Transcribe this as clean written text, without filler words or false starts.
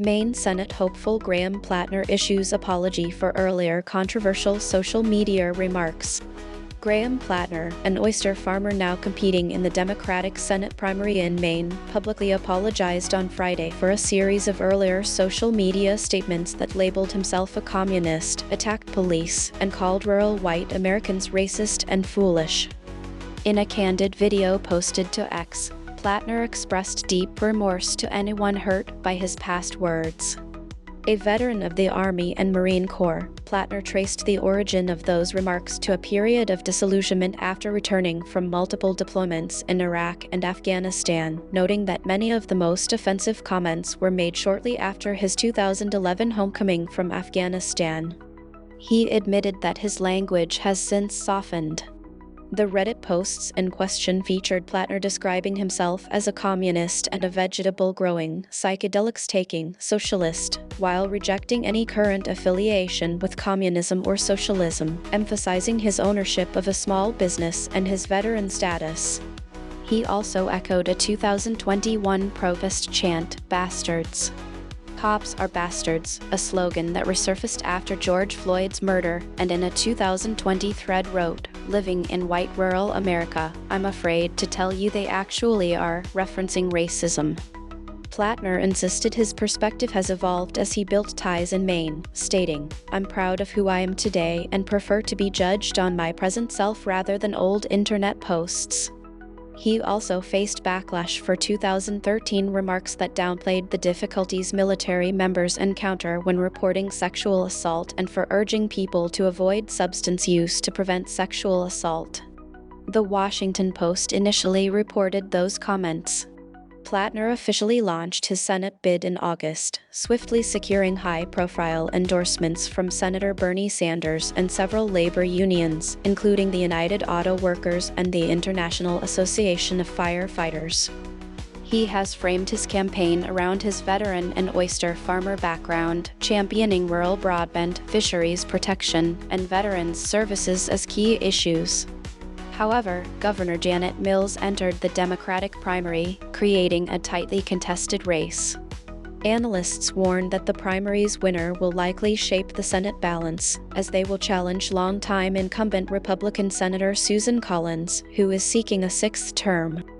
Maine Senate hopeful Graham Platner issues apology for earlier controversial social media remarks. Graham Platner, an oyster farmer now competing in the Democratic Senate primary in Maine, publicly apologized on Friday for a series of earlier social media statements that labeled himself a communist, attacked police, and called rural white Americans racist and foolish. In a candid video posted to X, Platner expressed deep remorse to anyone hurt by his past words. A veteran of the Army and Marine Corps, Platner traced the origin of those remarks to a period of disillusionment after returning from multiple deployments in Iraq and Afghanistan, noting that many of the most offensive comments were made shortly after his 2011 homecoming from Afghanistan. He admitted that his language has since softened. The Reddit posts in question featured Platner describing himself as a communist and a vegetable-growing, psychedelics-taking socialist, while rejecting any current affiliation with communism or socialism, emphasizing his ownership of a small business and his veteran status. He also echoed a 2021 protest chant, "Bastards. Cops are bastards," a slogan that resurfaced after George Floyd's murder, and in a 2020 thread wrote, "Living in white rural America, I'm afraid to tell you they actually are," referencing racism. Platner insisted his perspective has evolved as he built ties in Maine, stating, "I'm proud of who I am today and prefer to be judged on my present self rather than old internet posts." He also faced backlash for 2013 remarks that downplayed the difficulties military members encounter when reporting sexual assault and for urging people to avoid substance use to prevent sexual assault. The Washington Post initially reported those comments. Platner officially launched his Senate bid in August, swiftly securing high-profile endorsements from Senator Bernie Sanders and several labor unions, including the United Auto Workers and the International Association of Firefighters. He has framed his campaign around his veteran and oyster farmer background, championing rural broadband, fisheries protection, and veterans' services as key issues. However, Governor Janet Mills entered the Democratic primary, creating a tightly contested race. Analysts warn that the primary's winner will likely shape the Senate balance, as they will challenge longtime incumbent Republican Senator Susan Collins, who is seeking a sixth term.